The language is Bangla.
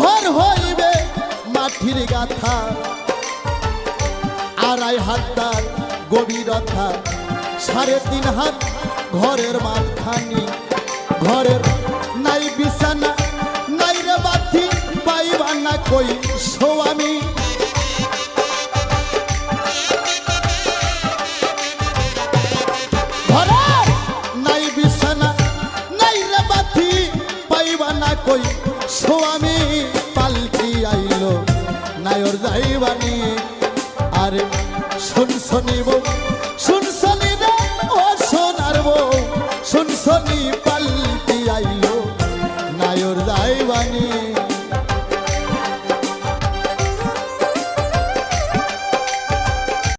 ঘর হইবে মাটির গাথা, আড়াই হাত তার গভীরতা, 3.5 হাত ঘরের মাঝখানি। ঘরের নাই বিছানা, নাই রে বাতি, পাইবা না কই স্বামী। ঘরের নাই বিছানা, নাই রে বাতি, পাইবা না কই স্বামী। পালকি আইলো নায়র যাইবানি, আরে শুনছনি বউ, শুনছনি রে ও সোনার বউ, শুনছনি পালকি আইলো নায়র যাইবানি।